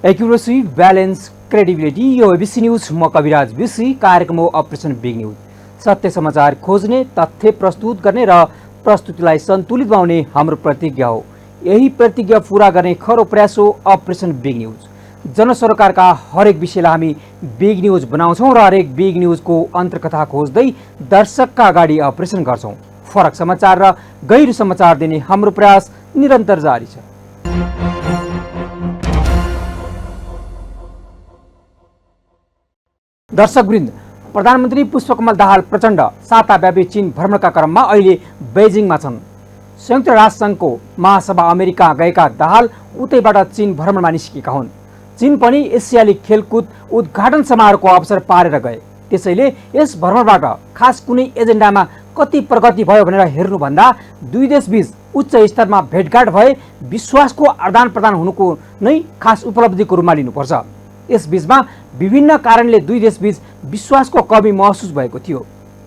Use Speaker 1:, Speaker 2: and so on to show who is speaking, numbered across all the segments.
Speaker 1: Accuracy, balance, credibility. यो ABC news, म कविराज BC. कार्यक्रम हो अपरेसन बिग न्यूज। सत्य समाचार खोज्ने, तथ्य प्रस्तुत गर्ने र प्रस्तुतिलाई सन्तुलित बनाउने हाम्रो प्रतिज्ञा हो। यही प्रतिज्ञा पूरा गर्ने खरो प्रयास हो अपरेसन बिग न्यूज। जनसरोकारका हरेक विषयलाई हामी बिग न्यूज बनाउँछौँ र हरेक बिग न्यूजको अन्तर्कथा खोज्दै दर्शकका अगाडि अपरेसन गर्छौँ। फरक समाचार र गहिरो समाचार दिने हाम्रो प्रयास निरन्तर जारी छ। दर्शकवृन्द, प्रधानमन्त्री पुष्पकमल दाहाल प्रचण्ड साताव्यापी चीन भ्रमणका क्रममा अहिले बेजिङमा छन्। संयुक्त राष्ट्रसङ्घको महासभा अमेरिका गएका दाहाल उतैबाट चीन भ्रमणमा निस्केका हुन्। चीन पनि एसियाली खेलकुद उद्घाटन समारोहको अवसर पारेर गए। त्यसैले यस भ्रमणबाट खास कुनै एजेन्डामा कति प्रगति भयो भनेर हेर्नुभन्दा दुई देशबीच उच्च स्तरमा भेटघाट भए विश्वासको आदान प्रदान हुनुको नै खास उपलब्धिको रूपमा लिनुपर्छ। यसबीचमा विभिन्न कारणले दुई देशबीच विश्वासको कमी महसुस भएको थियो।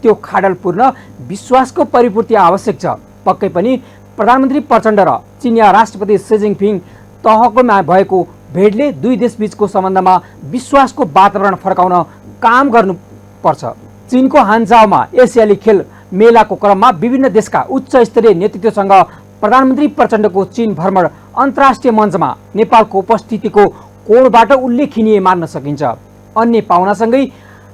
Speaker 1: त्यो खाडलपूर्ण विश्वासको परिपूर्ति आवश्यक छ। पक्कै पनि प्रधानमन्त्री प्रचण्ड र चिनिया राष्ट्रपति सी जिनपिङ तहकोमा भएको भेटले दुई देशबीचको सम्बन्धमा विश्वासको वातावरण फर्काउन काम गर्नुपर्छ। चीनको हान्जाओमा एसियाली खेल मेलाको क्रममा विभिन्न देशका उच्च स्तरीय नेतृत्वसँग प्रधानमन्त्री प्रचण्डको चीन भ्रमण अन्तर्राष्ट्रिय मञ्चमा नेपालको उपस्थितिको कोणबाट उल्लेखनीय मान्न सकिन्छ। अन्य पाहुनासँगै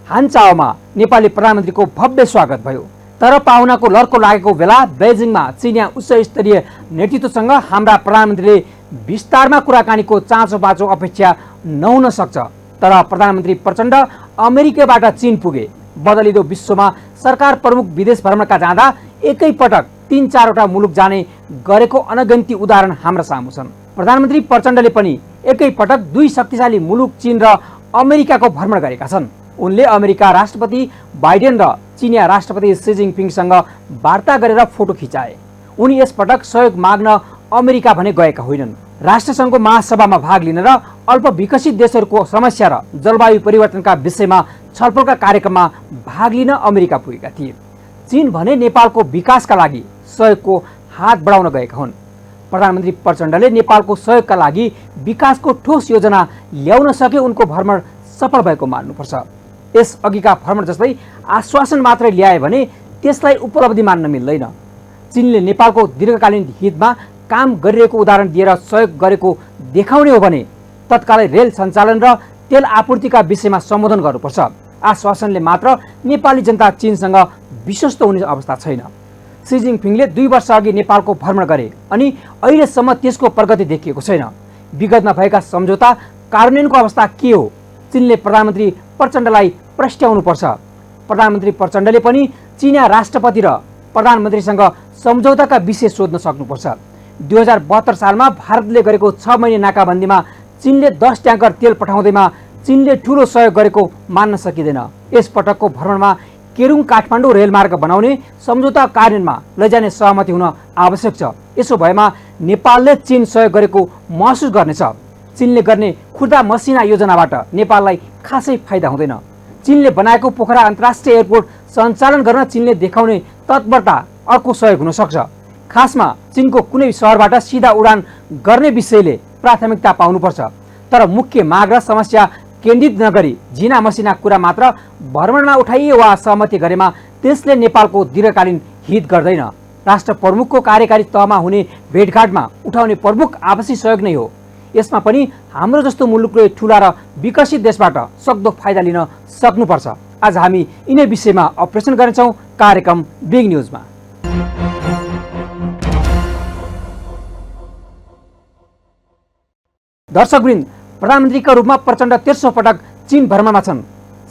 Speaker 1: हान्चाओमा नेपाली प्रधानमन्त्रीको भव्य स्वागत भयो। तर पाहुनाको लर्को लागेको बेला बेजिङमा चिनिया उच्च स्तरीय नेतृत्वसँग हाम्रा प्रधानमन्त्रीले विस्तारमा कुराकानीको चाँचो बाँचो अपेक्षा नहुन सक्छ। तर प्रधानमन्त्री प्रचण्ड अमेरिकाबाट चीन पुगे। बदलिदो विश्वमा सरकार प्रमुख विदेश भ्रमणका जाँदा एकैपटक 3-4वटा मुलुक जाने गरेको अनगन्ती उदाहरण हाम्रा सामु छन्। प्रधानमन्त्री प्रचण्डले पनि एकैपटक दुई शक्तिशाली मुलुक चीन र अमेरिकाको भ्रमण गरेका छन्। उनले अमेरिका राष्ट्रपति बाइडेन र चिनिया राष्ट्रपति सी जिनपिङसँग वार्ता गरेर फोटो खिचाए। उनी यसपटक सहयोग माग्न अमेरिका भने गएका होइनन्। राष्ट्रसङ्घको महासभामा भाग लिन र अल्प विकसित देशहरूको समस्या र जलवायु परिवर्तनका विषयमा छलफलका कार्यक्रममा भाग लिन अमेरिका पुगेका थिए। चीन भने नेपालको विकासका लागि सहयोगको हात बढाउन गएका हुन्। प्रधानमन्त्री प्रचण्डले नेपालको सहयोगका लागि विकासको ठोस योजना ल्याउन सके उनको भ्रमण सफल भएको मान्नुपर्छ। यस अघिका भ्रमण जस्तै आश्वासन मात्रै ल्याए भने त्यसलाई उपलब्धि मान्न मिल्दैन। चीनले नेपालको दीर्घकालीन हितमा काम गरिरहेको उदाहरण दिएर सहयोग गरेको देखाउने हो भने तत्कालै रेल सञ्चालन र तेल आपूर्तिका विषयमा सम्बोधन गर्नुपर्छ। आश्वासनले मात्र नेपाली जनता चीनसँग विश्वस्त हुने अवस्था छैन। सी जिनपिङले 2 वर्ष अघि नेपालको भ्रमण गरे अनि अहिलेसम्म त्यसको प्रगति देखिएको छैन। विगतमा भएका सम्झौता कार्यान्वयनको अवस्था के हो? चीनले प्रधानमन्त्री प्रचण्डलाई प्रश्नाउनुपर्छ। प्रधानमन्त्री प्रचण्डले पनि चिनिया राष्ट्रपति र प्रधानमन्त्रीसँग सम्झौताका विषय सोध्न सक्नुपर्छ। 2072 सालमा भारतले गरेको 6 महिने नाकाबन्दीमा चीनले 10 ट्याङ्कर तेल पठाउँदैमा चीनले ठूलो सहयोग गरेको मान्न सकिँदैन। यसपटकको भ्रमणमा केरुङ काठमाडौँ रेलमार्ग बनाउने सम्झौता कार्यान्वयनमा लैजाने सहमति हुन आवश्यक छ। यसो भएमा नेपालले चीन सहयोग गरेको महसुस गर्नेछ। चीनले गर्ने खुर्दा मसिना योजनाबाट नेपाललाई खासै फाइदा हुँदैन। चीनले बनाएको पोखरा अन्तर्राष्ट्रिय एयरपोर्ट सञ्चालन गर्न चीनले देखाउने तत्परता अर्को सहयोग हुन सक्छ। खासमा चीनको कुनै सहरबाट सिधा उडान गर्ने विषयले प्राथमिकता पाउनुपर्छ। तर मुख्य माग र समस्या केन्द्रित नगरी झिना मसिना कुरा मात्र भ्रमणमा उठाइए वा सहमति गरेमा त्यसले नेपालको दीर्घकालीन हित गर्दैन। राष्ट्र प्रमुखको कार्यकारी तहमा हुने भेटघाटमा उठाउने प्रमुख आपसी सहयोग नै हो। यसमा पनि हाम्रो जस्तो मुलुकले ठूला र विकसित देशबाट सक्दो फाइदा लिन सक्नुपर्छ। आज हामी यिनै विषयमा अपरेसन गर्नेछौँ कार्यक्रम बिग न्यूजमा। दर्शकवृन्द, प्रधानमन्त्रीका रूपमा प्रचण्ड 13औं पटक चीन भ्रमणमा छन्।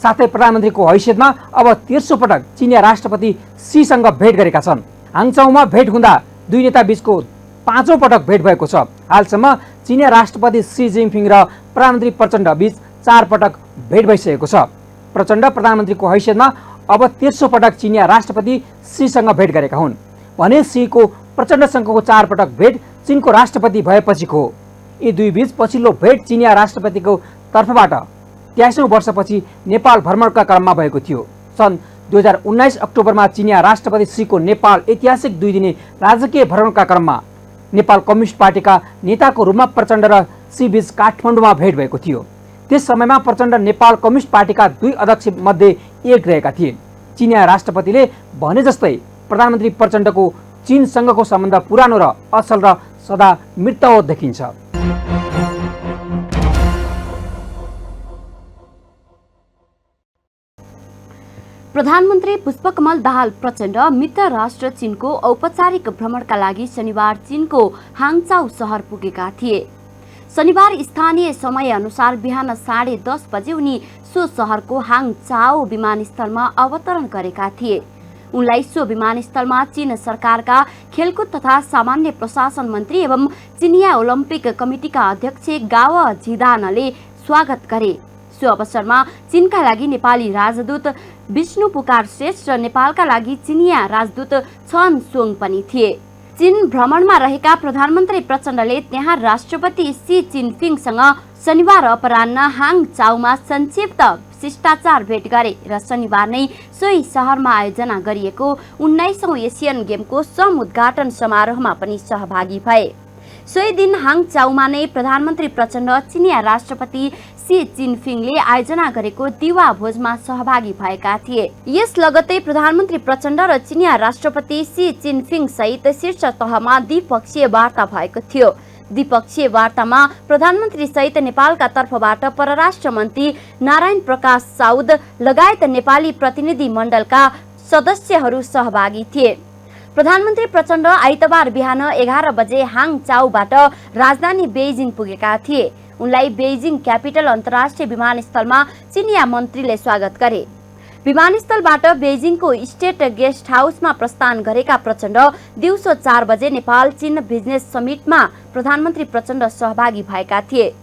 Speaker 1: साथै प्रधानमन्त्रीको हैसियतमा अब 13औं पटक चिनिया राष्ट्रपति सीसँग भेट गरेका छन्। हाङचाउमा भेट हुँदा दुई नेता बीचको 5औं पटक भेट भएको छ। हालसम्म चिनिया राष्ट्रपति सी जिनपिङ र प्रधानमन्त्री प्रचण्ड बीच 4 पटक भेट भइसकेको छ। प्रचण्ड प्रधानमन्त्रीको हैसियतमा अब 13औं पटक चिनिया राष्ट्रपति सीसँग भेट गरेका हुन् भने सीको प्रचण्डसँगको 4 पटक भेट चीनको राष्ट्रपति भएपछिको हो। यी दुई बीच पछिल्लो भेट चिनिया राष्ट्रपतिको तर्फबाट 23औं वर्षपछि नेपाल भ्रमणका क्रममा भएको थियो। सन् 2019 अक्टोबरमा चिनिया राष्ट्रपति सीको नेपाल ऐतिहासिक 2 दिने राजकीय भ्रमणका क्रममा नेपाल कम्युनिस्ट पार्टीका नेताको रूपमा प्रचण्ड र सी बीच काठमाडौँमा भेट भएको थियो। त्यस समयमा प्रचण्ड नेपाल कम्युनिस्ट पार्टीका 2 अध्यक्ष मध्ये एक रहेका थिए। चिनिया राष्ट्रपतिले भने जस्तै प्रधानमन्त्री प्रचण्डको चीनसँगको सम्बन्ध पुरानो र असल र सदा मृतवत देखिन्छ।
Speaker 2: प्रधानमन्त्री पुष्पकमल दाहाल प्रचण्ड मित्र राष्ट्र चीनको औपचारिक भ्रमणका लागि शनिबार चीनको हाङचाउ सहर पुगेका थिए। शनिबार स्थानीय समय अनुसार बिहान 10:30 बजे उनी सो सहरको हाङचाउ विमानस्थलमा अवतरण गरेका थिए। उनलाई सो विमानस्थलमा चीन सरकारका खेलकुद तथा सामान्य प्रशासन मन्त्री एवं चिनिया ओलम्पिक कमिटिका अध्यक्ष गाओ झिदानले स्वागत गरे। सो अवसरमा चीनका लागि नेपाली राजदूत विष्णु पुकार श्रेष्ठ र नेपालका लागि चिनिया राजदूत छन सोङ पनि थिए। चीन भ्रमणमा रहेका प्रधानमन्त्री प्रचण्डले त्यहाँ राष्ट्रपति सी जिनपिङसँग शनिबार अपराह्न हाङचाउमा संक्षिप्त शिष्टाचार भेट गरे र शनिबार नै सोही सहरमा आयोजना गरिएको 19औं एसियन गेमको समुद्घाटन समारोहमा पनि सहभागी भए। सोही दिन हाङचाउमा नै प्रधानमन्त्री प्रचण्ड चिनिया राष्ट्रपति सी जिनपिङले आयोजना गरेको दिवा भोजमा सहभागी भएका थिए। यस लगत्तै प्रधानमन्त्री प्रचण्ड र चिनिया राष्ट्रपति सी जिनपिङ सहित शीर्ष तहमा द्विपक्षीय वार्ता भएको थियो। द्विपक्षीय वार्तामा प्रधानमन्त्री सहित नेपालका तर्फबाट परराष्ट्र मन्त्री नारायण प्रकाश साउद लगायत नेपाली प्रतिनिधि मण्डलका सदस्यहरू सहभागी थिए। प्रधानमन्त्री प्रचण्ड आइतबार बिहान 11 बजे हाङचाउबाट राजधानी बेइजिङ पुगेका थिए। उनलाई बेइजिङ क्यापिटल अन्तर्राष्ट्रिय विमानस्थलमा चिनिया मन्त्रीले स्वागत गरे। विमानस्थलबाट बेइजिङको स्टेट गेस्ट हाउसमा प्रस्थान गरेका प्रचण्ड दिउँसो 4 बजे नेपाल चीन बिजनेस समिटमा प्रधानमन्त्री प्रचण्ड सहभागी भएका थिए।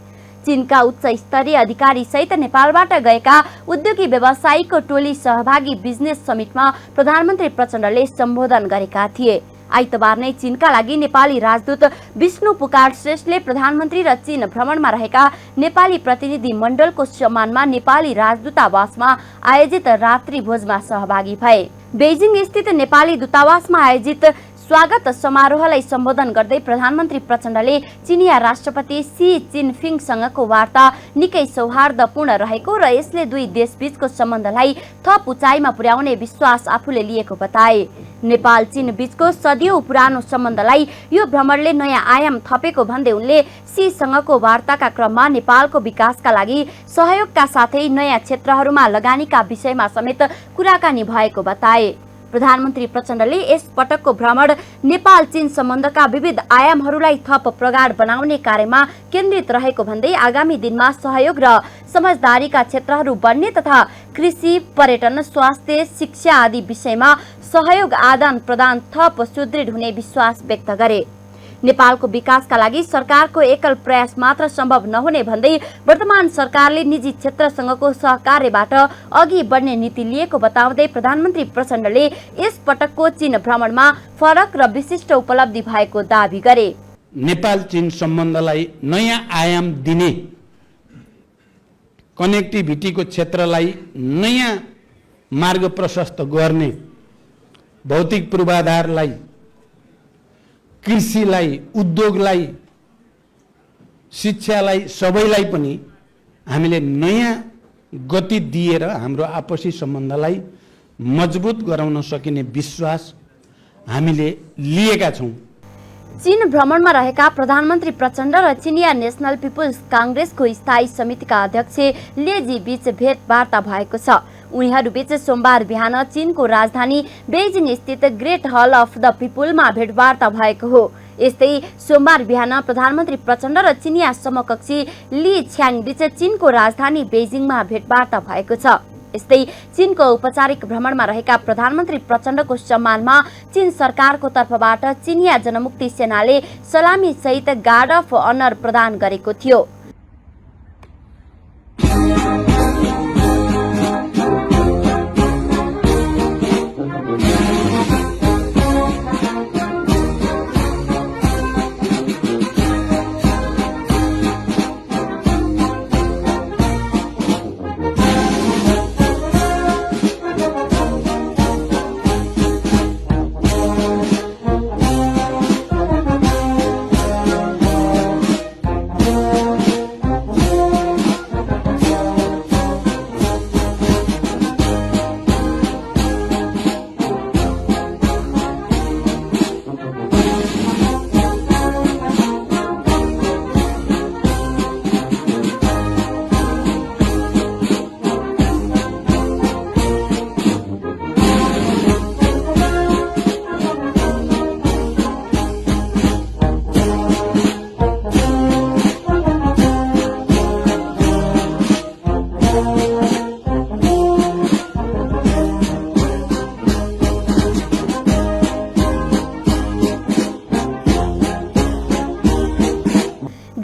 Speaker 2: चीनका उच्च स्तरीय अधिकारी सहित नेपालबाट गएका उद्योगी व्यवसायीको टोली सहभागी बिजनेस समिटमा प्रधानमन्त्री प्रचण्डले सम्बोधन गरेका थिए। आइतबार नै चीनका लागि नेपाली राजदूत विष्णु पुकार श्रेष्ठले प्रधानमन्त्री र चीन भ्रमणमा रहेका नेपाली प्रतिनिधि मण्डलको सम्मानमा नेपाली राजदूतावासमा आयोजित रात्रि भोजमा सहभागी भए। बेइजिङ स्थित नेपाली दूतावासमा आयोजित स्वागत समारोहलाई सम्बोधन गर्दै प्रधानमन्त्री प्रचण्डले चिनिया राष्ट्रपति सी जिनपिङसँगको वार्ता निकै सौहार्दपूर्ण रहेको र यसले दुई देशबीचको सम्बन्धलाई थप उचाइमा पुर्याउने विश्वास आफूले लिएको बताए। नेपाल चीन बीचको सदियौं पुरानो सम्बन्धलाई यो भ्रमणले नयाँ आयाम थपेको भन्दै उनले सीसँगको वार्ताका क्रममा नेपालको विकासका लागि सहयोगका साथै नयाँ क्षेत्रहरूमा लगानीका विषयमा समेत कुराकानी भएको बताए। प्रधानमन्त्री प्रचण्डले यस पटकको भ्रमण नेपाल चीन सम्बन्धका विविध आयामहरूलाई थप प्रगाढ बनाउने कार्यमा केन्द्रित रहेको भन्दै आगामी दिनमा सहयोग र समझदारीका क्षेत्रहरू बढ्ने तथा कृषि, पर्यटन, स्वास्थ्य, शिक्षा आदि विषयमा सहयोग आदान प्रदान थप सुदृढ हुने विश्वास व्यक्त गरे। नेपालको विकासका लागि सरकारको एकल प्रयास मात्र सम्भव नहुने भन्दै वर्तमान सरकारले निजी क्षेत्रसँगको सहकार्यबाट अघि बढ्ने नीति लिएको बताउँदै प्रधानमन्त्री प्रचण्डले यस पटकको चीन भ्रमणमा फरक र विशिष्ट उपलब्धि भएको दावी गरे।
Speaker 3: नेपाल चीन सम्बन्धलाई नयाँ आयाम दिने, कनेक्टिभिटीको क्षेत्रलाई नयाँ मार्ग प्रशस्त गर्ने, भौतिक पूर्वाधारलाई, कृषिलाई, उद्योगलाई, शिक्षालाई, सबैलाई पनि हामीले नयाँ गति दिएर हाम्रो आपसी सम्बन्धलाई मजबुत गराउन सकिने विश्वास हामीले लिएका छौं।
Speaker 2: चीन भ्रमणमा रहेका प्रधानमन्त्री प्रचण्ड र चिनिया नेशनल पिपुल्स कांग्रेसको स्थायी समितिका अध्यक्ष लेजी बीच भेटवार्ता भएको छ। उनीहरूबीच सोमबार बिहान चीनको राजधानी बेइजिङ स्थित ग्रेट हल अफ द पिपुलमा भेटवार्ता भएको हो। यस्तै सोमबार बिहान प्रधानमन्त्री प्रचण्ड र चिनिया समकक्षी ली छ्याङ बीच चीनको राजधानी बेइजिङमा भेटवार्ता भएको छ। यस्तै चीनको औपचारिक भ्रमणमा रहेका प्रधानमन्त्री प्रचण्डको सम्मानमा चीन सरकारको तर्फबाट चिनिया जनमुक्ति सेनाले सलामी सहित गार्ड अफ अनर प्रदान गरेको थियो।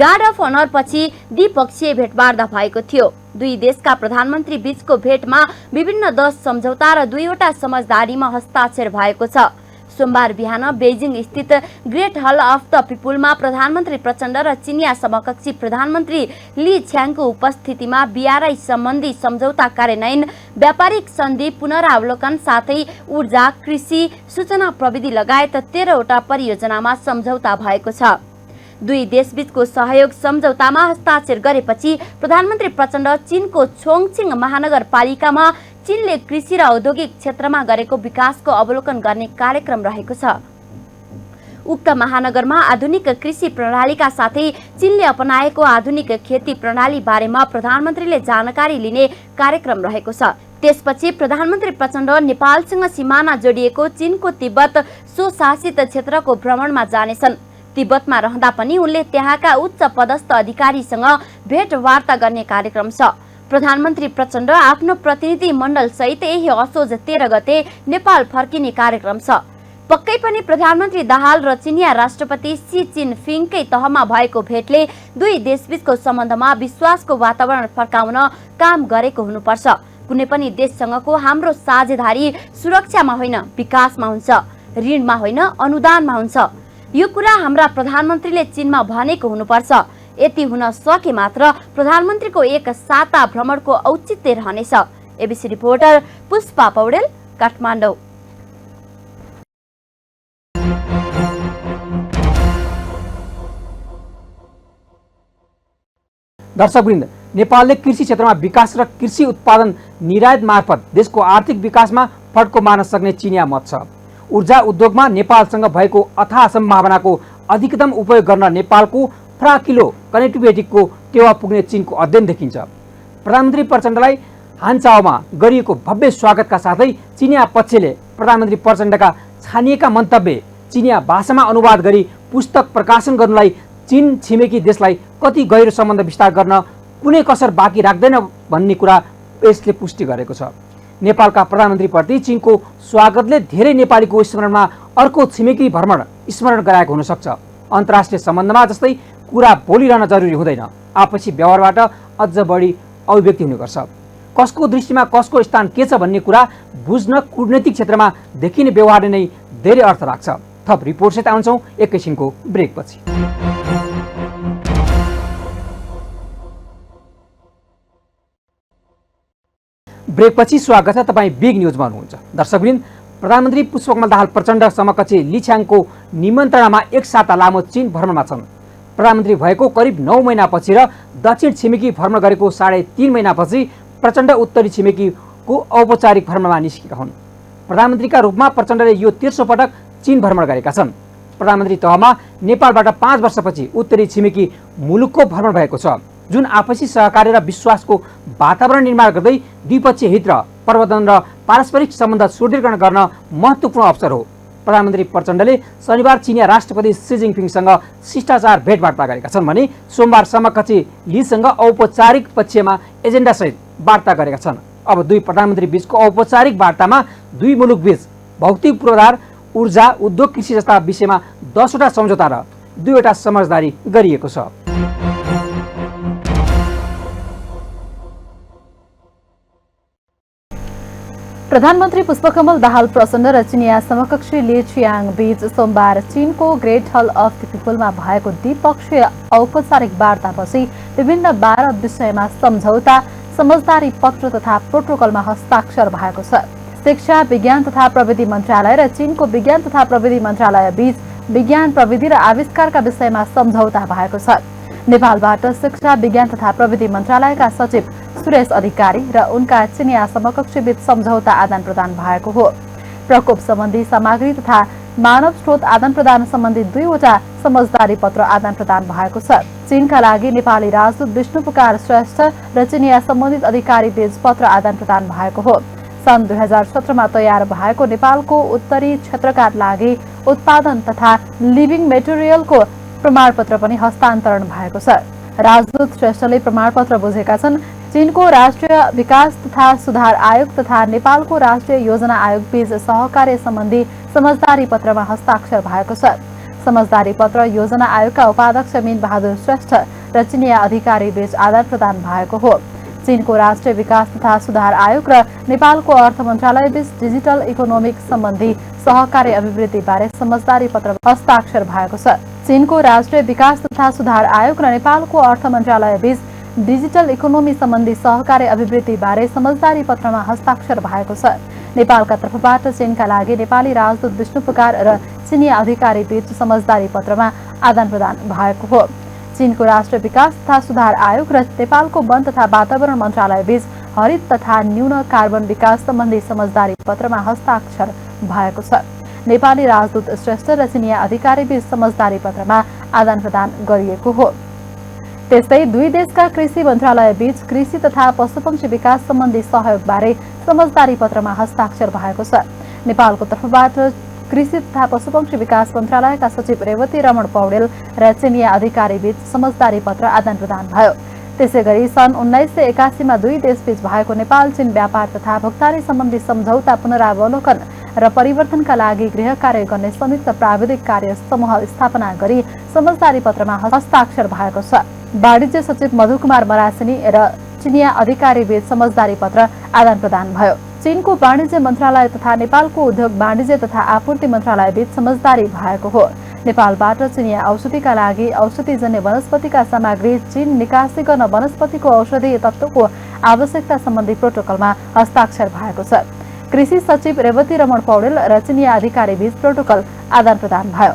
Speaker 2: गार्ड अफ अनर पछि द्विपक्षीय भेटवार्ता भएको थियो। दुई देशका प्रधानमन्त्री बीचको भेटमा विभिन्न 10 सम्झौता र 2वटा समझदारीमा हस्ताक्षर भएको छ। सोमबार बिहान बेजिङ स्थित ग्रेट हल अफ द पिपुलमा प्रधानमन्त्री प्रचण्ड र चिनिया समकक्षी प्रधानमन्त्री ली छ्याङको उपस्थितिमा BRI सम्बन्धी सम्झौता कार्यान्वयन, व्यापारिक सन्धि पुनरावलोकन साथै ऊर्जा, कृषि, सूचना प्रविधि लगायत 13वटा परियोजनामा सम्झौता भएको छ। दुई देशबीचको सहयोग सम्झौतामा हस्ताक्षर गरेपछि प्रधानमन्त्री प्रचण्ड चीनको छोङछिङ महानगरपालिकामा चीनले कृषि र औद्योगिक क्षेत्रमा गरेको विकासको अवलोकन गर्ने कार्यक्रम रहेको छ। उक्त महानगरमा आधुनिक कृषि प्रणालीका साथै चीनले अपनाएको आधुनिक खेती प्रणाली बारेमा प्रधानमन्त्रीले जानकारी लिने कार्यक्रम रहेको छ। त्यसपछि प्रधानमन्त्री प्रचण्ड नेपालसँग सिमाना जोडिएको चीनको तिब्बत स्वशासित क्षेत्रको भ्रमणमा जानेछन्। तिब्बतमा रहँदा पनि उनले त्यहाँका उच्च पदस्थ अधिकारीसँग भेटवार्ता गर्ने कार्यक्रम छ। प्रधानमन्त्री प्रचण्ड आफ्नो प्रतिनिधि मण्डल सहित यही असोज 13 गते नेपाल फर्किने कार्यक्रम छ। पक्कै पनि प्रधानमन्त्री दाहाल र चिनिया राष्ट्रपति सी जिनपिङकै तहमा भएको भेटले दुई देशबीचको सम्बन्धमा विश्वासको वातावरण फर्काउन काम गरेको हुनुपर्छ। कुनै पनि देशसँगको हाम्रो साझेदारी सुरक्षामा होइन, विकासमा हुन्छ, ऋणमा होइन, अनुदानमा हुन्छ। यो कुरा हाम्रा प्रधानमन्त्रीले चीनमा भनेको हुनुपर्छ। यति हुन सके मात्र प्रधानमन्त्रीको एक साता भ्रमणको औचित्य रहनेछ। ABC reporter Pushpa Poudel, Kathmandu.
Speaker 1: दर्शकवृन्द, नेपालले कृषि क्षेत्रमा विकास र कृषि उत्पादन निर्यात मार्फत देशको आर्थिक विकासमा फड्को मार्न सक्ने चिनिया मत छ। ऊर्जा उद्योगमा नेपालसँग भएको अथाह सम्भावनाको अधिकतम उपयोग गर्न नेपालको फ्राकिलो कनेक्टिभिटीको टेवा पुग्ने चीनको अध्ययन देखिन्छ। प्रधानमन्त्री प्रचण्डलाई हानचाओमा गरिएको भव्य स्वागतका साथै चिनिया पक्षले प्रधानमन्त्री प्रचण्डका छानिएका मन्तव्य चिनिया भाषामा अनुवाद गरी पुस्तक प्रकाशन गर्नुलाई चीन छिमेकी देशलाई कति गहिरो सम्बन्ध विस्तार गर्न कुनै कसर बाँकी राख्दैन भन्ने कुरा यसले पुष्टि गरेको छ। नेपालका प्रधानमन्त्रीप्रति चीनको स्वागतले धेरै नेपालीको स्मरणमा अर्को छिमेकी भ्रमण स्मरण गराएको हुन सक्छ। अन्तर्राष्ट्रिय सम्बन्धमा जस्तै कुरा बोलिरहन जरुरी हुँदैन, आपसी व्यवहारबाट अझ बढी अभिव्यक्ति हुनुपर्छ। कसको दृष्टिमा कसको स्थान के छ भन्ने कुरा बुझ्न कूटनीतिक क्षेत्रमा देखिने व्यवहारले नै धेरै अर्थ राख्छ। थप रिपोर्टसित आउँछौँ एकैछिनको ब्रेकपछि। ब्रेकपछि स्वागत छ, तपाईँ बिग न्युजमा हुनुहुन्छ। दर्शकवृन्द, प्रधानमन्त्री पुष्पकमल दाहाल प्रचण्ड समकक्षी ली छ्याङको निमन्त्रणामा एक साता लामो चीन भ्रमणमा छन्। प्रधानमन्त्री भएको करिब 9 महिनापछि र दक्षिण छिमेकी भ्रमण गरेको 3.5 महिनापछि प्रचण्ड उत्तरी छिमेकीको औपचारिक भ्रमणमा निस्केका हुन्। प्रधानमन्त्रीका रूपमा प्रचण्डले यो तेस्रो पटक चीन भ्रमण गरेका छन्। प्रधानमन्त्री तहमा नेपालबाट 5 वर्षपछि उत्तरी छिमेकी मुलुकको भ्रमण भएको छ, जुन आपसी सहकार्य र विश्वासको वातावरण निर्माण गर्दै द्विपक्षीय हित र प्रवर्धन र पारस्परिक सम्बन्ध सुदृढीकरण गर्न महत्त्वपूर्ण अवसर हो। प्रधानमन्त्री प्रचण्डले शनिबार चिनिया राष्ट्रपति सी जिनपिङसँग शिष्टाचार भेटवार्ता गरेका छन् भने सोमबार समकक्षी लीसँग औपचारिक पक्षमा एजेन्डासहित वार्ता गरेका छन्। अब दुई प्रधानमन्त्री बीचको औपचारिक वार्तामा दुई मुलुक बीच भौतिक पूर्वाधार, ऊर्जा, उद्योग, कृषि जस्ता विषयमा 10वटा सम्झौता र 2वटा समझदारी गरिएको छ।
Speaker 4: प्रधानमन्त्री पुष्पकमल दाहाल प्रचण्ड र चिनिया समकक्षी ली छियाङ बीच सोमबार चीनको ग्रेट हल अफ द पिपुलमा भएको द्विपक्षीय औपचारिक वार्तापछि विभिन्न 12 विषयमा सम्झौता, समझदारी पत्र तथा प्रोटोकलमा हस्ताक्षर भएको छ। शिक्षा, विज्ञान तथा प्रविधि मन्त्रालय र चीनको विज्ञान तथा प्रविधि मन्त्रालय बीच विज्ञान, प्रविधि र आविष्कारका विषयमा सम्झौता भएको छ। नेपालबाट शिक्षा, विज्ञान तथा प्रविधि मन्त्रालयका सचिव सुरेश अधिकारी र उनका चिनिया समकक्षी बीच सम्झौता आदान प्रदान भएको हो। प्रकोप सम्बन्धी सामग्री तथा मानव स्रोत आदान प्रदान सम्बन्धी 2वटा समझदारी पत्र आदान प्रदान भएको छ। चीनका लागि नेपाली राजदूत विष्णु पुकार श्रेष्ठ र चिनिया सम्बन्धित अधिकारी बीच पत्र आदान प्रदान भएको हो। सन् 2017मा तयार भएको नेपालको उत्तरी क्षेत्रका लागि उत्पादन तथा लिभिङ मेटेरियलको प्रमाणपत्र पनि हस्तान्तरण भएको छ। राजदूत श्रेष्ठले प्रमाणपत्र बुझेका छन्। चीनको राष्ट्रिय विकास तथा सुधार आयोग तथा नेपालको राष्ट्रिय योजना आयोग बीच सहकार्य सम्बन्धी समझदारी पत्रमा हस्ताक्षर भएको छ। समझदारी पत्र योजना आयोगका उपाध्यक्ष मीन बहादुर श्रेष्ठ र चिनिया अधिकारी बीच आदान प्रदान भएको हो। चीनको राष्ट्रिय विकास तथा सुधार आयोग र नेपालको अर्थ मन्त्रालय बीच डिजिटल इकोनोमिक सम्बन्धी सहकारी अभिवृद्धि बारे समझदारी पत्र हस्ताक्षर भएको छ। चीनको राष्ट्रिय विकास तथा सुधार आयोग र नेपालको अर्थ मन्त्रालय बीच डिजिटल इकोनोमी सम्बन्धी सहकारी अभिवृद्धि बारे समझदारी पत्रमा हस्ताक्षर भएको छ। नेपालका तर्फबाट चीनका लागि नेपाली राजदूत विष्णु पुकार र चिनिया अधिकारी बीच समझदारी पत्रमा आदान प्रदान भएको हो। चीनको राष्ट्रिय विकास तथा सुधार आयोग र नेपालको वन तथा वातावरण मन्त्रालय बीच हरित तथा न्यून कार्बन विकास सम्बन्धी समझदारी पत्रमा हस्ताक्षर भएको छ। नेपाली राजदूत श्रेष्ठ र चिनिया अधिकारी बीच समझदारी पत्रमा आदान प्रदान गरिएको हो। त्यस्तै दुई देशका कृषि मन्त्रालय बीच कृषि तथा पशुपक्षी विकास सम्बन्धी सहयोगबारे समझदारी पत्रमा हस्ताक्षर भएको छ। नेपालको तर्फबाट कृषि तथा पशुपक्षी विकास मन्त्रालयका सचिव रेवती रमण पौडेल र चिनिया अधिकारी बीच समझदारी पत्र आदान प्रदान भयो। त्यसैगरी सन् 1981 दुई देशबीच भएको नेपाल चीन व्यापार तथा भुक्तानी सम्बन्धी सम्झौता पुनरावलोकन र परिवर्तनका लागि गृह कार्य गर्ने संयुक्त प्राविधिक कार्य समूह स्थापना गरी समझदारी पत्रमा हस्ताक्षर भएको छ। वाणिज्य सचिव मधुकुमार मरासिनी र चिनिया अधिकारी बीच समझदारी पत्र आदान प्रदान भयो। चीनको वाणिज्य मन्त्रालय तथा नेपालको उद्योग वाणिज्य तथा आपूर्ति मन्त्रालय बीच समझदारी भएको हो। नेपालबाट चिनिया औषधिका लागि औषधिजन्य वनस्पतिका सामग्री चीन निकासी गर्न वनस्पतिको औषधीय तत्त्वको आवश्यकता सम्बन्धी प्रोटोकलमा हस्ताक्षर भएको छ। कृषि सचिव रेवती रमण पौडेल र चिनिया अधिकारी बीच प्रोटोकल आदान प्रदान भयो।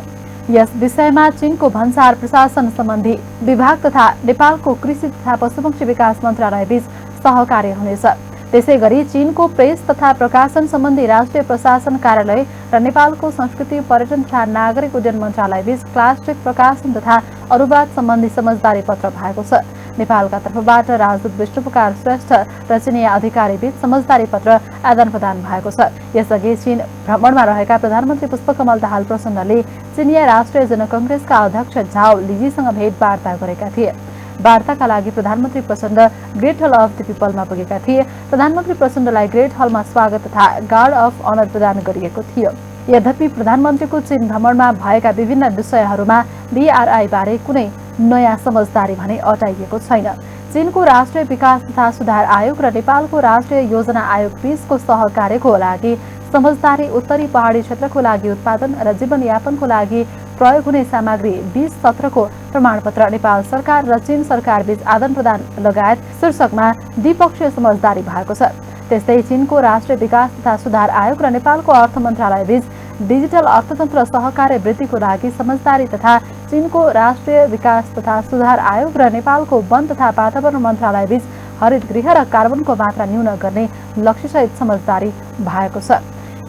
Speaker 4: यस विषयमा चीनको भन्सार प्रशासन सम्बन्धी विभाग तथा नेपालको कृषि तथा पशुपक्षी विकास मन्त्रालय बीच सहकार्य हुनेछ। त्यसैगरी चीनको प्रेस तथा प्रकाशन सम्बन्धी राष्ट्रिय प्रशासन कार्यालय र नेपालको संस्कृति पर्यटन तथा नागरिक उड्डयन मन्त्रालय बीच प्लास्टिक प्रकाशन तथा अनुवाद सम्बन्धी समझदारी पत्र भएको छ। नेपालका तर्फबाट राजदूत विष्णु पुकार श्रेष्ठ र चिनिया अधिकारी बीच समझदारी पत्र आदान प्रदान भएको छ। यसअघि चीन भ्रमणमा रहेका प्रधानमन्त्री पुष्पकमल दाहाल प्रचण्डले चिनिया राष्ट्रिय जनकंग्रेसका अध्यक्ष झाओ लिजीसँग भेटवार्ता गरेका थिए। वार्ताका लागि प्रधानमन्त्री Prachanda great hall of the पिपलमा पुगेका थिए। प्रधानमन्त्री प्रचण्डलाई ग्रेट हलमा स्वागत तथा गार्ड अफ अनर प्रदान गरिएको थियो। यद्यपि प्रधानमन्त्रीको चीन भ्रमणमा भएका विभिन्न विषयहरूमा BRI बारे कुनै नयाँ समझदारी भने अटाइएको छैन। चीनको राष्ट्रिय विकास तथा सुधार आयोग र नेपालको राष्ट्रिय योजना आयोग बीचको सहकार्यको लागि समझदारी उत्तरी पहाडी क्षेत्रको लागि उत्पादन र जीवनयापनको लागि प्रयोग हुने सामग्री 20 सत्रको प्रमाणपत्र नेपाल सरकार र चीन सरकार बीच आदान प्रदान लगायत शीर्षकमा द्विपक्षीय समझदारी भएको छ। त्यस्तै चीनको राष्ट्रिय विकास तथा सुधार आयोग र नेपालको अर्थ मन्त्रालय बीच डिजिटल अर्थतन्त्र सहकार्य वृद्धिको लागि समझदारी तथा चीनको राष्ट्रिय विकास तथा सुधार आयोग र नेपालको वन तथा वातावरण मन्त्रालय बीच हरित गृह र कार्बनको मात्रा न्यून गर्ने लक्ष्यसहित समझदारी भएको छ।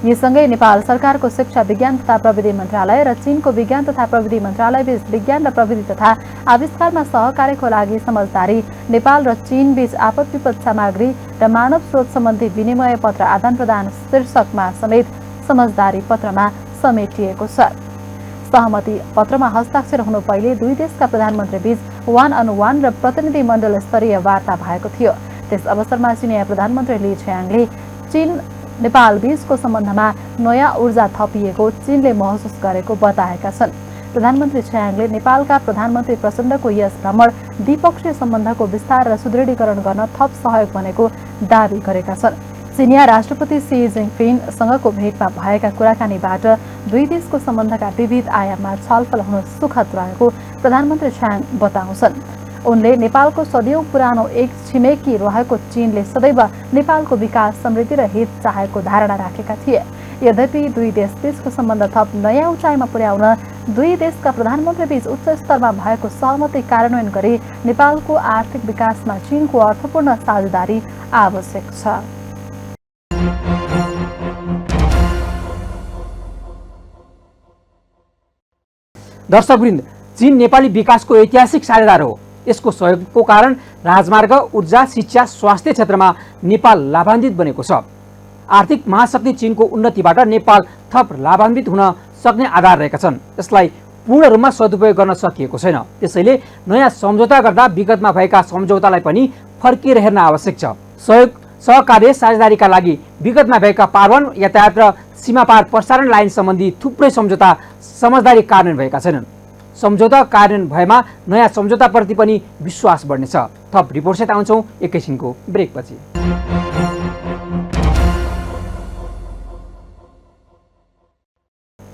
Speaker 4: यससँगै नेपाल सरकारको शिक्षा विज्ञान तथा प्रविधि मन्त्रालय र चीनको विज्ञान तथा प्रविधि मन्त्रालय बीच विज्ञान र प्रविधि तथा आविष्कारमा सहकार्यको लागि समझदारी, नेपाल र चीन बीच आपद विपद सामग्री र मानव स्रोत सम्बन्धी विनिमय पत्र आदान प्रदान शीर्षकमा समेत समझदारी पत्रमा समेटिएको छ। सहमति पत्रमा हस्ताक्षर हुनु पहिले दुई देशका प्रधानमन्त्री बीच 1-on-1 र प्रतिनिधि मण्डल स्तरीय वार्ता भएको थियो। त्यस अवसरमा चिनिया प्रधानमन्त्री ली छियाङले चीन नेपाल बीचको सम्बन्धमा नयाँ ऊर्जा थपिएको चीनले महसुस गरेको बताएका छन्। प्रधानमन्त्री छियाङले नेपालका प्रधानमन्त्री प्रचण्डको यस भ्रमण द्विपक्षीय सम्बन्धको विस्तार र सुदृढीकरण गर्न थप सहयोग बनेको दावी गरेका छन्। चिनिया राष्ट्रपति सी जिनपिङसँगको भेटमा भएका कुराकानीबाट दुई देशको सम्बन्धका विविध आयाममा छलफल हुन सुखद रहेको प्रधानमन्त्री छियाङ बताउँछन्। उनले नेपालको सदियौं पुरानो एक छिमेकी रहेको चीनले सदैव नेपालको विकास समृद्धि र हित चाहेको धारणा राखेका थिए। यद्यपि दुई देशबीचको सम्बन्ध थप नयाँ उचाइमा पुर्याउन दुई देशका प्रधानमन्त्री बीच उच्च स्तरमा भएको सहमति कार्यान्वयन गरी नेपालको आर्थिक विकासमा चीनको अर्थपूर्ण साझेदारी आवश्यक छ।
Speaker 1: दर्शकवृन्द, चीन नेपाली विकासको ऐतिहासिक साझेदार हो। यसको सहयोगको कारण राजमार्ग, ऊर्जा, शिक्षा, स्वास्थ्य क्षेत्रमा नेपाल लाभान्वित बनेको छ। आर्थिक महाशक्ति चीनको उन्नतिबाट नेपाल थप लाभान्वित हुन सक्ने आधार रहेका छन्। यसलाई पूर्ण रूपमा सदुपयोग गर्न सकिएको छैन। त्यसैले नयाँ सम्झौता गर्दा विगतमा भएका सम्झौतालाई पनि फर्किएर हेर्न आवश्यक छ। सहकार्य साझेदारीका लागि विगतमा भएका पारवन, यातायात र सीमापार प्रसारण लाइन सम्बन्धी थुप्रै सम्झौता समझदारी कार्यान्वयन भएका छैनन्। सम्झौता कार्यान्वयन भएमा नयाँ सम्झौताप्रति पनि विश्वास बढ्नेछ। थप रिपोर्टसहित आउँछौँ एकैछिनको ब्रेकपछि।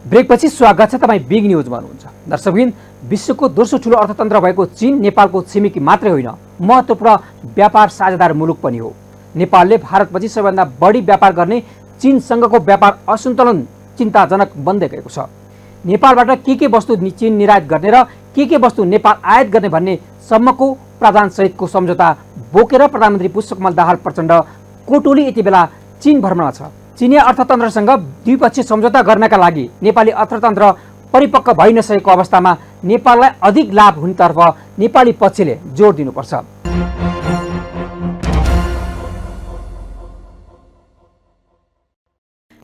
Speaker 1: ब्रेकपछि स्वागत छ, तपाईँ बिग न्युजमा हुनुहुन्छ। दर्शकबिन, विश्वको दोस्रो ठुलो अर्थतन्त्र भएको चीन नेपालको छिमेकी मात्रै होइन, महत्त्वपूर्ण व्यापार साझेदार मुलुक पनि हो। नेपालले भारतपछि सबैभन्दा बढी व्यापार गर्ने चीनसँगको व्यापार असन्तुलन चिन्ताजनक बन्दै गएको छ। नेपालबाट के वस्तु चीन निर्यात गर्ने र के वस्तु नेपाल आयात गर्ने भन्ने सम्मको प्रावधानसहितको सम्झौता बोकेर प्रधानमन्त्री पुष्पकमल दाहाल प्रचण्ड कोटोली यति बेला चीन भ्रमणमा छ। चीनिया अर्थतन्त्रसँग द्विपक्षीय सम्झौता गर्नका लागि नेपाली अर्थतन्त्र परिपक्व भइ नसकेको अवस्थामा नेपाललाई अधिक लाभ हुनेतर्फ नेपाली पक्षले जोड दिनुपर्छ।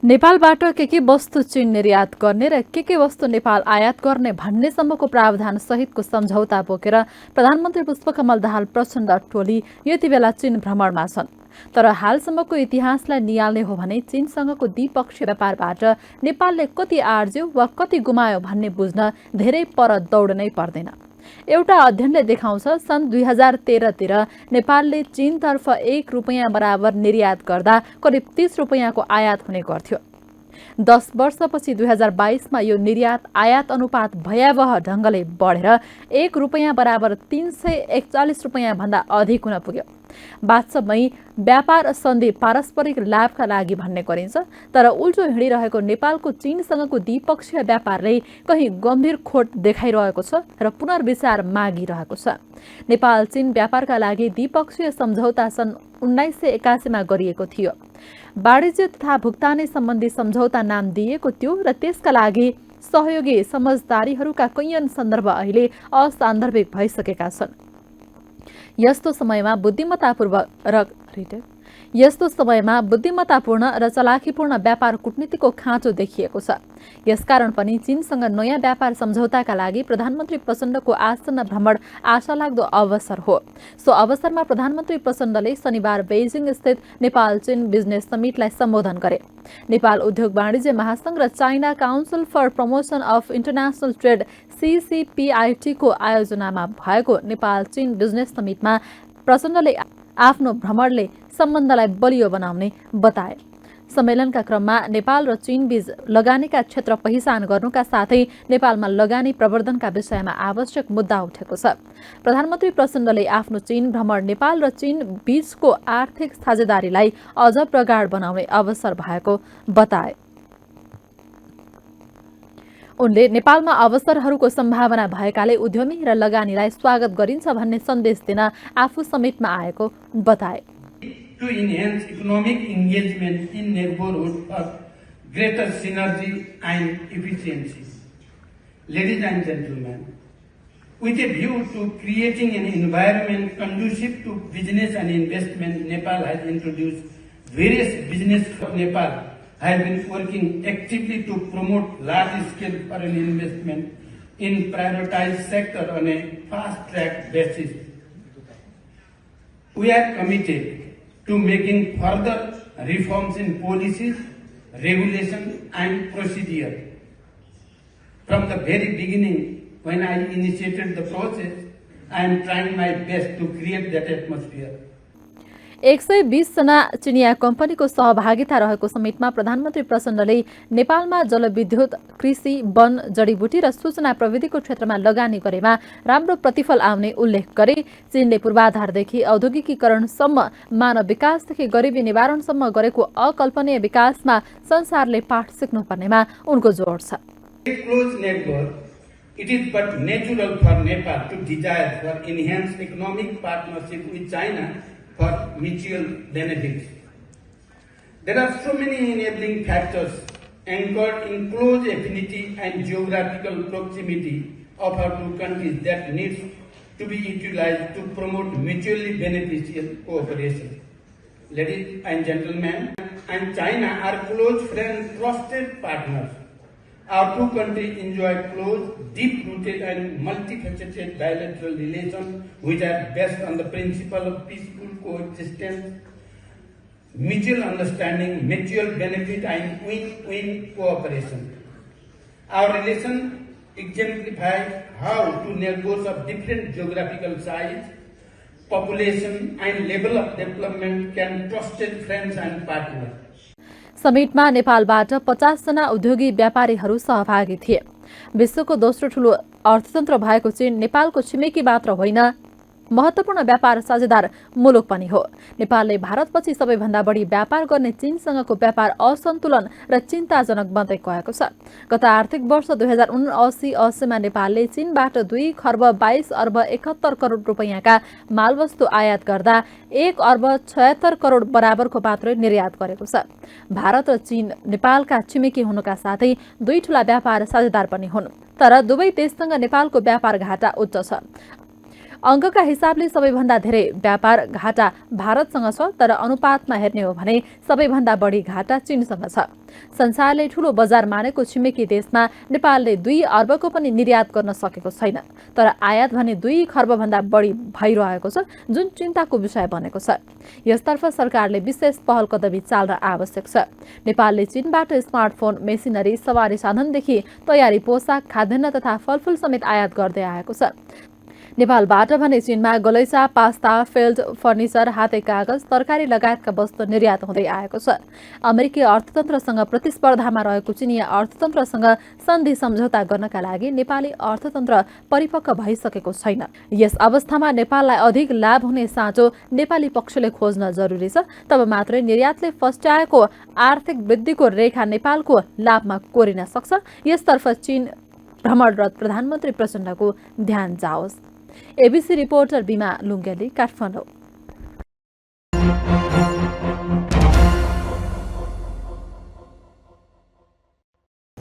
Speaker 4: नेपालबाट के वस्तु चीन निर्यात गर्ने र के वस्तु नेपाल आयात गर्ने भन्नेसम्मको प्रावधान सहितको सम्झौता बोकेर प्रधानमन्त्री पुष्पकमल दाहाल प्रचण्ड टोली यति बेला चीन भ्रमणमा छन्। तर हालसम्मको इतिहासलाई निहाल्ने हो भने चीनसँगको द्विपक्षीय व्यापारबाट नेपालले कति आर्ज्यो वा कति गुमायो भन्ने बुझ्न धेरै पर दौड्नै पर्दैन। एउटा अध्ययनले देखाउँछ सन् 2013तिर नेपालले चीनतर्फ 1 रुपैयाँ बराबर निर्यात गर्दा करिब 30 रुपैयाँको आयात हुने गर्थ्यो। 10 वर्षपछि 2022मा यो निर्यात आयात अनुपात भयावह ढङ्गले बढेर 1 रुपैयाँ बराबर 341 रुपैयाँ भन्दा अधिक हुन पुग्यो। वास्तवमै व्यापार सन्धि पारस्परिक लाभका लागि भन्ने गरिन्छ, तर उल्टो हिँडिरहेको नेपालको चीनसँगको द्विपक्षीय व्यापारले कहीँ गम्भीर खोट देखाइरहेको छ र पुनर्विचार मागिरहेको छ। नेपाल चीन व्यापारका लागि द्विपक्षीय सम्झौता सन् 1981मा गरिएको थियो। वाणिज्य तथा भुक्तानी सम्बन्धी सम्झौता नाम दिएको थियो र त्यसका लागि सहयोगी समझदारीहरूका कैयन सन्दर्भ अहिले असान्दर्भिक भइसकेका छन्। यस्तो समयमा बुद्धिमत्तापूर्ण र चलाखीपूर्ण व्यापार कूटनीतिको खाँचो देखिएको छ। यसकारण पनि चीनसँग नयाँ व्यापार सम्झौताका लागि प्रधानमन्त्री प्रचण्डको आसन्न भ्रमण आशालाग्दो अवसर हो। सो अवसरमा प्रधानमन्त्री प्रचण्डले शनिबार बेजिङ स्थित नेपाल चीन बिजनेस समिटलाई सम्बोधन गरे। नेपाल उद्योग वाणिज्य महासंघ र China council for promotion of international trade CCPIT को आयोजनामा भएको नेपाल चीन बिजनेस समिटमा प्रचण्डले आफ्नो भ्रमणले सम्बन्धलाई बलियो बनाउने बताए। सम्मेलनका क्रममा नेपाल र चीन बीच लगानीका क्षेत्र पहिचान गर्नुका साथै नेपालमा लगानी प्रवर्धनका विषयमा आवश्यक मुद्दा उठेको छ। प्रधानमन्त्री प्रचण्डले आफ्नो चीन भ्रमण नेपाल र चीन बीचको आर्थिक साझेदारीलाई अझ प्रगाढ बनाउने अवसर भएको बताए। उनले नेपालमा अवसरहरूको सम्भावना भएकाले उद्यमी र लगानीलाई स्वागत गरिन्छ भन्ने सन्देश दिन आफू समिटमा आएको बताए।
Speaker 3: To enhance economic engagement in neighborhood for greater synergy and efficiency. Ladies and gentlemen, with a view to creating an environment conducive to business and investment, Nepal has introduced various business of Nepal has been working actively to promote large-scale foreign investment in prioritized sector on a fast-track basis. We are committed to making further reforms in policies, regulation and procedure. From the very beginning, when I initiated the process, I am trying my best to create that atmosphere.
Speaker 4: 120 जना चिनिया कम्पनीको सहभागिता रहेको समिटमा प्रधानमन्त्री प्रचण्डले नेपालमा जलविद्युत, कृषि, वन, जडीबुटी र सूचना प्रविधिको क्षेत्रमा लगानी गरेमा राम्रो प्रतिफल आउने उल्लेख गरे। चीनले पूर्वाधारदेखि औद्योगिकीकरणसम्म मानव विकासदेखि गरिबी निवारणसम्म गरेको अकल्पनीय विकासमा संसारले पाठ सिक्नुपर्नेमा उनको जोड छ।
Speaker 3: It is but natural for Nepal to desire for enhanced economic partnership with China for mutual benefits. There are so many enabling factors anchored in close affinity and geographical proximity of our two countries that needs to be utilized to promote mutually beneficial cooperation. Ladies and gentlemen, and China are close friends, trusted partners. Our two countries enjoy close, deep-rooted and multifaceted bilateral relations which are based on the principle of peaceful coexistence, mutual understanding, mutual benefit and win-win cooperation. Our relation exemplifies how two neighbors of different geographical size, population and level of development can trusted friends and partners.
Speaker 4: समिटमा नेपालबाट 50 जना उद्योगी व्यापारीहरू सहभागी थिए। विश्वको दोस्रो ठूलो अर्थतन्त्र भएको चीन नेपालको छिमेकी मात्र होइन, महत्त्वपूर्ण व्यापार साझेदार मुलुक पनि हो। नेपालले भारतपछि सबैभन्दा बढी व्यापार गर्ने चीनसँगको व्यापार असन्तुलन र चिन्ताजनक बन्दै गएको छ। गत आर्थिक वर्ष 2079-80 मा नेपालले चीनबाट 2 खर्ब 22 अर्ब 71 करोड रुपैयाँका मालवस्तु आयात गर्दा 1 अर्ब 76 करोड बराबरको मात्रै निर्यात गरेको छ। भारत र चीन नेपालका छिमेकी हुनुका साथै दुई ठूला व्यापार साझेदार पनि हुन्, तर दुवै देशसँग नेपालको व्यापार घाटा उच्च छ। अङ्कका हिसाबले सबैभन्दा धेरै व्यापार घाटा भारतसँग छ, तर अनुपातमा हेर्ने हो भने सबैभन्दा बढी घाटा चीनसँग छ। संसारले ठूलो बजार मानेको छिमेकी देशमा नेपालले 2 अर्बको पनि निर्यात गर्न सकेको छैन, तर आयात भने 2 खर्बभन्दा बढी भइरहेको छ, जुन चिन्ताको विषय बनेको छ। यसतर्फ सरकारले विशेष पहल कदमी चाल्न आवश्यक छ। नेपालले चीनबाट स्मार्टफोन, मेसिनरी, सवारी साधनदेखि तयारी पोसाक, खाद्यान्न तथा फलफूल समेत आयात गर्दै आएको छ। नेपालबाट भने चीनमा गलैँचा, पास्ता, फिल्ड फर्निचर, हाते कागज, तरकारी लगायतका वस्तु निर्यात हुँदै आएको छ। अमेरिकी अर्थतन्त्रसँग प्रतिस्पर्धामा रहेको चिनिया अर्थतन्त्रसँग सन्धि सम्झौता गर्नका लागि नेपाली अर्थतन्त्र परिपक्व भइसकेको छैन। यस अवस्थामा नेपाललाई अधिक लाभ हुने साँचो नेपाली पक्षले खोज्न जरुरी छ, तब मात्रै निर्यातले फस्ट्याएको आर्थिक वृद्धिको रेखा नेपालको लाभमा कोरिन सक्छ। यसतर्फ चीन भ्रमणरत प्रधानमन्त्री प्रचण्डको ध्यान जाओस्। एबीसी रिपोर्टर बिमा लुङ्गेली, काठमाडौँ।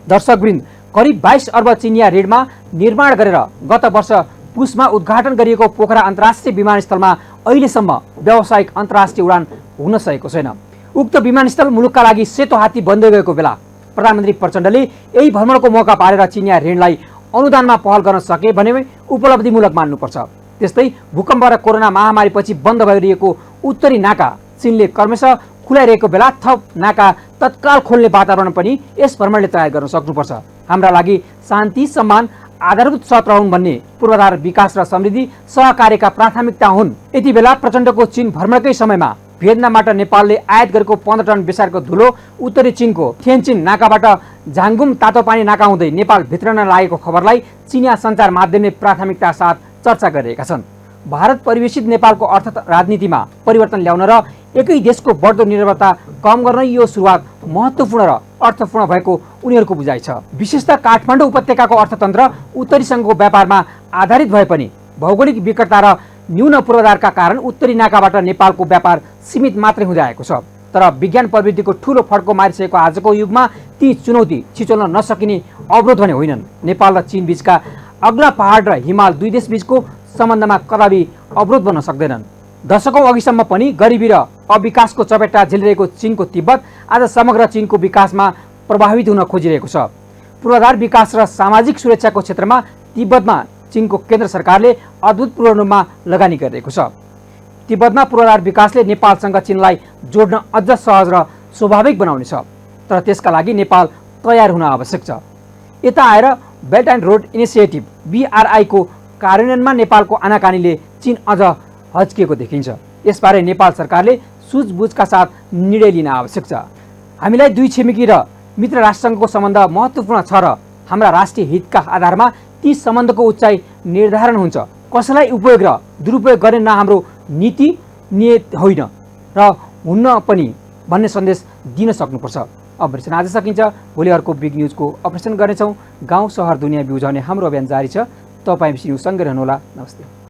Speaker 1: दर्शकवृन्द, करिब 22 अर्ब चिनिया ऋणमा निर्माण गरेर गत वर्ष पुसमा उद्घाटन गरिएको पोखरा अन्तर्राष्ट्रिय विमानस्थलमा अहिलेसम्म व्यावसायिक अन्तर्राष्ट्रिय उडान हुन सकेको छैन। उक्त विमानस्थल मुलुकका लागि सेतो हात्ती बन्दै गएको बेला प्रधानमन्त्री प्रचण्डले यही भ्रमणको मौका पारेर चिनिया ऋणलाई अनुदानमा पहल गर्न सके भने उपलब्धिमूलक मान्नुपर्छ। त्यस्तै भूकम्प र कोरोना महामारीपछि बन्द भइरहेको उत्तरी नाका चीनले क्रमशः खुलाइरहेको बेला थप नाका तत्काल खोल्ने वातावरण पनि यस भ्रमणले तयार गर्न सक्नुपर्छ। हाम्रा लागि शान्ति, सम्मान, आधारभूत सत रहन् भन्ने पूर्वाधार, विकास र समृद्धि सहकार्यका प्राथमिकता हुन्। यति बेला प्रचण्डको चीन भ्रमणकै समयमा भियतनामबाट नेपालले आयात गरेको 15 टन बेसारको धुलो उत्तरी चीनको थिएनचिन नाकाबाट झाङगुम तातो पानी नाका हुँदै नेपाल भित्रन लागेको खबरलाई चिनिया सञ्चार माध्यमले प्राथमिकता साथ चर्चा गरिरहेका छन्। भारत परिवेशित नेपालको अर्थ राजनीतिमा परिवर्तन ल्याउन र एकै देशको बढ्दो निर्भरता कम गर्न यो सुरुवात महत्त्वपूर्ण र अर्थपूर्ण भएको उनीहरूको बुझाइ छ। विशेषतः काठमाडौँ उपत्यकाको अर्थतन्त्र उत्तरी सङ्घको व्यापारमा आधारित भए पनि भौगोलिक विकटता र न्यून पूर्वाधारका कारण उत्तरी नाकाबाट नेपालको व्यापार सीमित मात्रै हुँदै आएको छ। तर विज्ञान प्रविधिको ठूलो फड्को मारिसकेको आजको युगमा ती चुनौती छिचोल्न नसकिने अवरोध भने होइनन्। नेपाल र चीन बीचका अग्ला पहाड र हिमाल दुई देश बीचको सम्बन्धमा कदापि अवरोध बन्न सक्दैनन्। दशकौं अघिसम्म पनि गरिबी र अविकासको चपेटा झेलिरहेको चीनको तिब्बत आज समग्र चीनको विकासमा प्रभावित हुन खोजिरहेको छ। पूर्वाधार विकास र सामाजिक सुरक्षाको क्षेत्रमा तिब्बतमा चीनको केन्द्र सरकारले अभूतपूर्व रूपमा लगानी गरिरहेको छ। तिब्बतमा पूर्वाधार विकासले नेपालसँग चीनलाई जोड्न अझ सहज र स्वाभाविक बनाउनेछ, तर त्यसका लागि नेपाल तयार हुन आवश्यक छ। यता आएर belt and road initiative BRI को कार्यान्वयनमा नेपालको आनाकानीले चीन अझ हच्किएको देखिन्छ। यसबारे नेपाल सरकारले सुझबुझका साथ निर्णय लिन आवश्यक छ। हामीलाई दुई छिमेकी र मित्र राष्ट्रसँगको सम्बन्ध महत्त्वपूर्ण छ र हाम्रा राष्ट्रिय हितका आधारमा ती सम्बन्धको उचाइ निर्धारण हुन्छ। कसैलाई उपयोग र दुरुपयोग गर्ने न हाम्रो नीति नियत होइन र हुन्न पनि भन्ने सन्देश दिन सक्नुपर्छ। अपरेसन आज सकिन्छ। भोलि अर्को बिग न्युजको अपरेसन गर्नेछौँ। गाउँ सहर दुनियाँ बिउझाउने हाम्रो अभियान जारी छ। तपाईँ न्युज सँगै रहनुहोला। नमस्ते।